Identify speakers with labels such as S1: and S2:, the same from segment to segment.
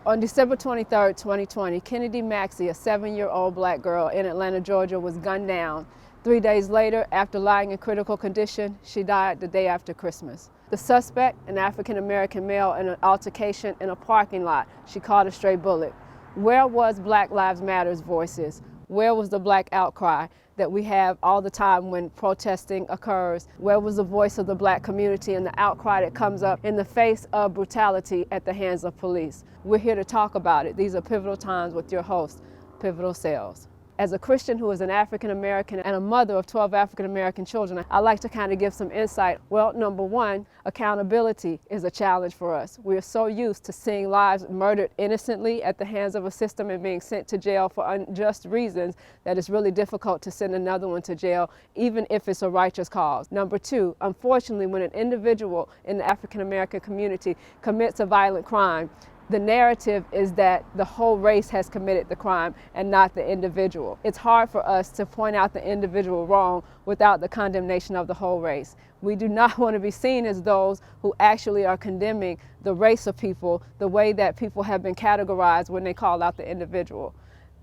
S1: On December 23, 2020, Kennedy Maxey, a 7-year-old black girl in Atlanta, Georgia, was gunned down. 3 days later, after lying in critical condition, she died the day after Christmas. The suspect, an African-American male, in an altercation in a parking lot. She caught a stray bullet. Where was Black Lives Matter's voices? Where was the black outcry that we have all the time when protesting occurs? Where was the voice of the black community and the outcry that comes up in the face of brutality at the hands of police? We're here to talk about it. These are Pivotal Times with your host, Pivotal Sales. As a Christian who is an African American and a mother of 12 African American children, I like to kind of give some insight. Well, number one, accountability is a challenge for us. We are so used to seeing lives murdered innocently at the hands of a system and being sent to jail for unjust reasons that it's really difficult to send another one to jail, even if it's a righteous cause. Number two, unfortunately, when an individual in the African American community commits a violent crime, the narrative is that the whole race has committed the crime and not the individual. It's hard for us to point out the individual wrong without the condemnation of the whole race. We do not want to be seen as those who actually are condemning the race of people, the way that people have been categorized when they call out the individual.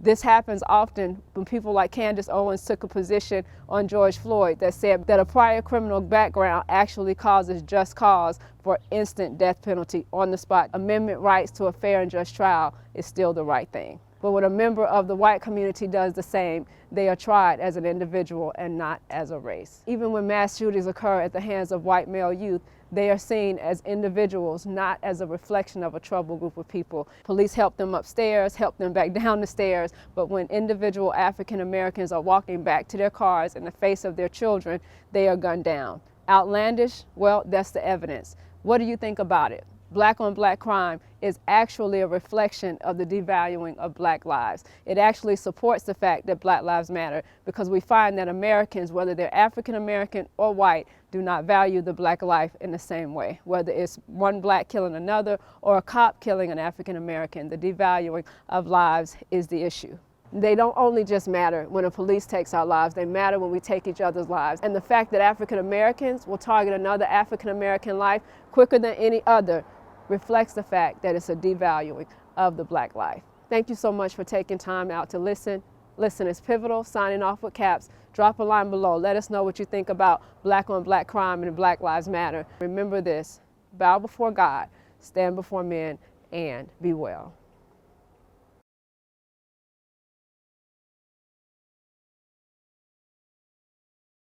S1: This happens often when people like Candace Owens took a position on George Floyd that said that a prior criminal background actually causes just cause for instant death penalty on the spot. Amendment rights to a fair and just trial is still the right thing. But when a member of the white community does the same, they are tried as an individual and not as a race. Even when mass shootings occur at the hands of white male youth, they are seen as individuals, not as a reflection of a troubled group of people. Police help them upstairs, help them back down the stairs, but when individual African Americans are walking back to their cars in the face of their children, they are gunned down. Outlandish? Well, that's the evidence. What do you think about it? Black on black crime is actually a reflection of the devaluing of black lives. It actually supports the fact that Black Lives Matter because we find that Americans, whether they're African American or white, do not value the black life in the same way. Whether it's one black killing another or a cop killing an African American, the devaluing of lives is the issue. They don't only just matter when a police takes our lives, they matter when we take each other's lives. And the fact that African Americans will target another African American life quicker than any other reflects the fact that it's a devaluing of the black life. Thank you so much for taking time out to listen. Listen, it's Pivotal, signing off with caps. Drop a line below. Let us know what you think about black on black crime and Black Lives Matter. Remember this, bow before God, stand before men, and be well.